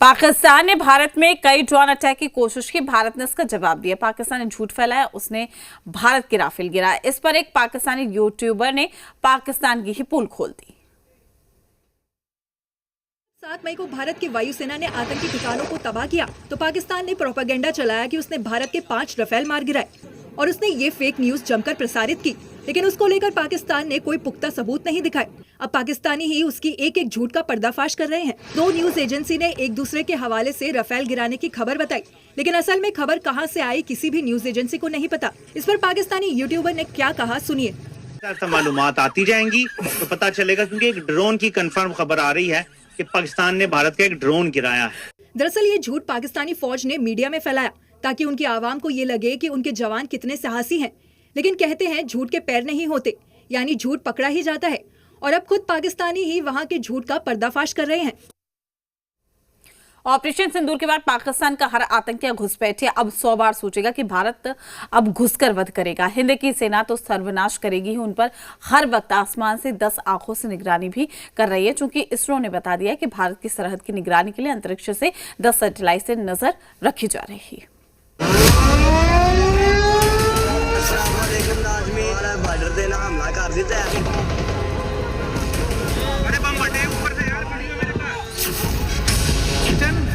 पाकिस्तान ने भारत में कई ड्रोन अटैक की कोशिश की। भारत ने इसका जवाब दिया। पाकिस्तान ने झूठ फैलाया, उसने भारत के राफेल गिराया। इस पर एक पाकिस्तानी यूट्यूबर ने पाकिस्तान की ही पोल खोल दी। 7 मई को भारत की वायुसेना ने आतंकी ठिकानों को तबाह किया तो पाकिस्तान ने प्रोपेगेंडा चलाया कि उसने भारत के 5 रफेल मार गिराए और उसने ये फेक न्यूज जमकर प्रसारित की, लेकिन उसको लेकर पाकिस्तान ने कोई पुख्ता सबूत नहीं दिखाए। अब पाकिस्तानी ही उसकी एक एक झूठ का पर्दाफाश कर रहे हैं। 2 न्यूज एजेंसी ने एक दूसरे के हवाले से रफेल गिराने की खबर बताई, लेकिन असल में खबर कहां से आई किसी भी न्यूज एजेंसी को नहीं पता। इस पर पाकिस्तानी यूट्यूबर ने क्या कहा, सुनिए। मालूमात आती जाएंगी तो पता चलेगा, क्योंकि एक ड्रोन की कंफर्म खबर आ रही है कि पाकिस्तान ने भारत का एक ड्रोन गिराया है। दरअसल ये झूठ पाकिस्तानी फौज ने मीडिया में फैलाया ताकि उनकी आवाम को ये लगे कि उनके जवान कितने साहसी हैं, लेकिन कहते हैं झूठ के पैर नहीं होते, यानी झूठ पकड़ा ही जाता है। और अब खुद पाकिस्तानी ही वहां के झूठ का पर्दाफाश कर रहे हैं। ऑपरेशन सिंदूर के बाद पाकिस्तान का हर आतंकी घुसपैठिया अब 100 बार सोचेगा कि भारत अब घुसकर वध करेगा। हिंद की सेना तो सर्वनाश करेगी ही, उन पर हर वक्त आसमान से 10 आंखों से निगरानी भी कर रही है। चूंकि इसरो ने बता दिया कि भारत की सरहद की निगरानी के लिए अंतरिक्ष से 10 सैटेलाइट से नजर रखी जा रही है।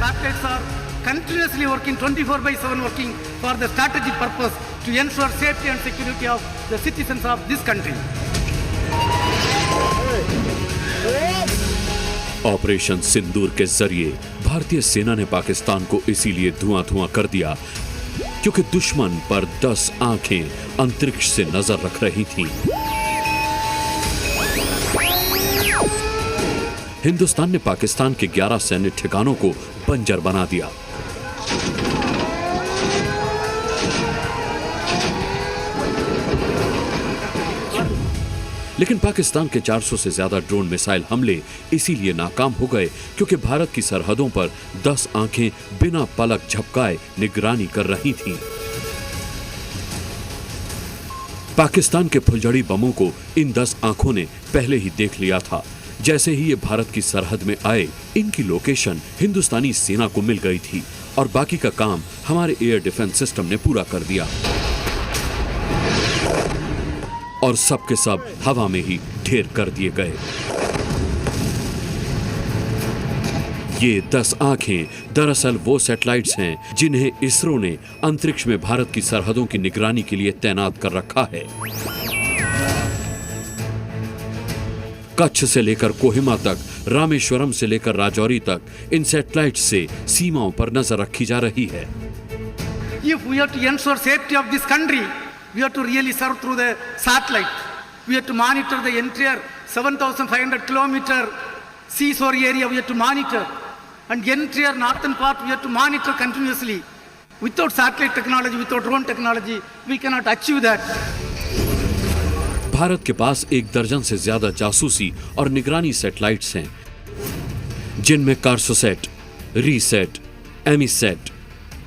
Satellites are continuously working 24/7 working for the strategic purpose to ensure safety and security of the citizens of this country. Operation Sindoor के जरिए भारतीय सेना ने पाकिस्तान को इसीलिए धुआं-धुआं कर दिया क्योंकि दुश्मन पर 10 आंखें अंतरिक्ष से नजर रख रही थीं। हिंदुस्तान ने पाकिस्तान के 11 सैन्य ठिकानों को बंजर बना दिया। लेकिन पाकिस्तान के 400 से ज्यादा ड्रोन मिसाइल हमले इसीलिए नाकाम हो गए क्योंकि भारत की सरहदों पर 10 आंखें बिना पलक झपकाए निगरानी कर रही थीं। पाकिस्तान के फुलझड़ी बमों को इन 10 आंखों ने पहले ही देख लिया था। जैसे ही ये भारत की सरहद में आए, इनकी लोकेशन हिंदुस्तानी सेना को मिल गई थी और बाकी का काम हमारे एयर डिफेंस सिस्टम ने पूरा कर दिया और सब के सब हवा में ही ढेर कर दिए गए। ये 10 आंखें दरअसल वो सैटेलाइट्स हैं जिन्हें इसरो ने अंतरिक्ष में भारत की सरहदों की निगरानी के लिए तैनात कर रखा है। कच्छ से लेकर कोहिमा तक, रामेश्वरम से लेकर राजौरी तक इन सैटेलाइट से सीमाओं पर नजर रखी जा रही है। If we have to ensure safety of this country, we have to really serve through the satellite. We have to monitor the entire 7,500 kilometer seashore area. We have to monitor, and the entire northern part we have to monitor continuously. Without satellite technology, without drone technology, we cannot achieve that. Bharat के पास 1 दर्जन से ज्यादा जासूसी और निगरानी satellites हैं, जिनमें कार्सोसेट, reset, EMISAT,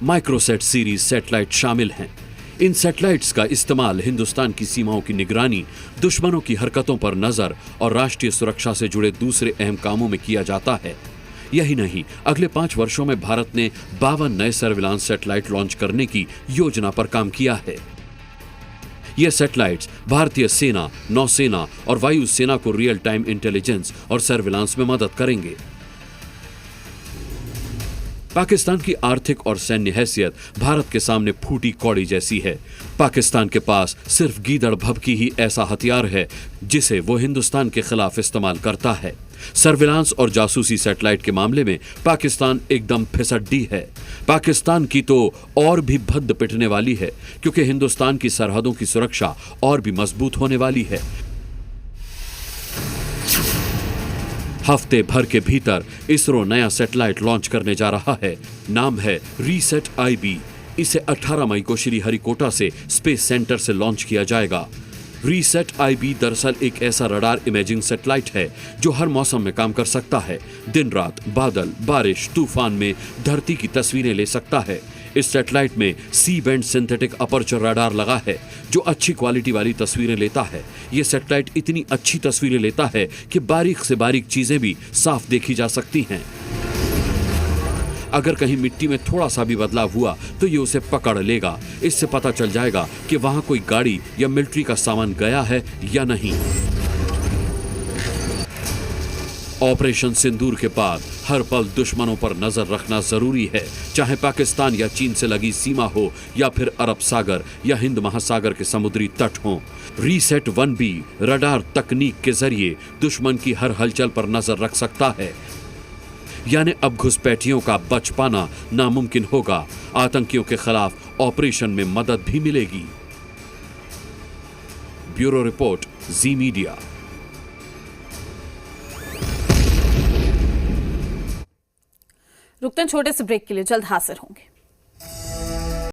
माइक्रोसेट series satellite शामिल हैं। इन सैटेलाइट्स का इस्तेमाल हिंदुस्तान की सीमाओं की निगरानी, दुश्मनों की हरकतों पर नजर और राष्ट्रीय सुरक्षा से जुड़े दूसरे अहम कामों में किया जाता है। यही नहीं, अगले 5 वर्षों में भारत ने 52 नए सर्विलांस सैटेलाइट लॉन्च करने की योजना पर काम किया है। ये सैटेलाइट्स भारतीय सेना, नौसेना और वायुसेना को रियल टाइम इंटेलिजेंस और सर्विलांस में मदद करेंगे। पाकिस्तान की आर्थिक और सैन्य हैसियत भारत के सामने फूटी कौड़ी जैसी है। पाकिस्तान के पास सिर्फ गीदड़ भभकी ही ऐसा हथियार है जिसे वो हिंदुस्तान के खिलाफ इस्तेमाल करता है। सर्विलांस और जासूसी सैटेलाइट के मामले में पाकिस्तान एकदम फिसड्डी है। पाकिस्तान की तो और भी भद्द पिटने वाली है क्योंकि हिंदुस्तान की सरहदों की सुरक्षा और भी मजबूत होने वाली है। हफ्ते भर के भीतर इसरो नया सैटेलाइट लॉन्च करने जा रहा है। नाम है रीसेट IB। इसे 18 मई को श्रीहरिकोटा से स्पेस सेंटर से लॉन्च किया जाएगा। रीसेट IB दरअसल एक ऐसा रडार इमेजिंग सैटेलाइट है जो हर मौसम में काम कर सकता है। दिन रात, बादल, बारिश, तूफान में धरती की तस्वीरें ले सकता है। इस सैटेलाइट में C band synthetic aperture radar लगा है जो अच्छी क्वालिटी वाली तस्वीरें लेता है। यह सैटेलाइट इतनी अच्छी तस्वीरें लेता है कि बारीक से बारीक चीजें भी साफ देखी जा सकती हैं। अगर कहीं मिट्टी में थोड़ा सा भी बदलाव हुआ तो ये उसे पकड़ लेगा। इससे पता चल जाएगा कि वहां कोई गाड़ी या मिलिट्री का सामान गया है या नहीं। ऑपरेशन सिंदूर के बाद हर पल दुश्मनों पर नजर रखना जरूरी है, चाहे पाकिस्तान या चीन से लगी सीमा हो या फिर अरब सागर या हिंद महासागर के समुद्री तट हो। रीसेट 1B रडार तकनीक के जरिए दुश्मन की हर हलचल पर नजर रख सकता है। यानी अब घुसपैठियों का बच पाना नामुमकिन होगा। आतंकियों के खिलाफ ऑपरेशन में मदद भी मिलेगी। ब्यूरो रिपोर्ट, जी मीडिया। रुकते हैं छोटे से ब्रेक के लिए, जल्द हाजिर होंगे।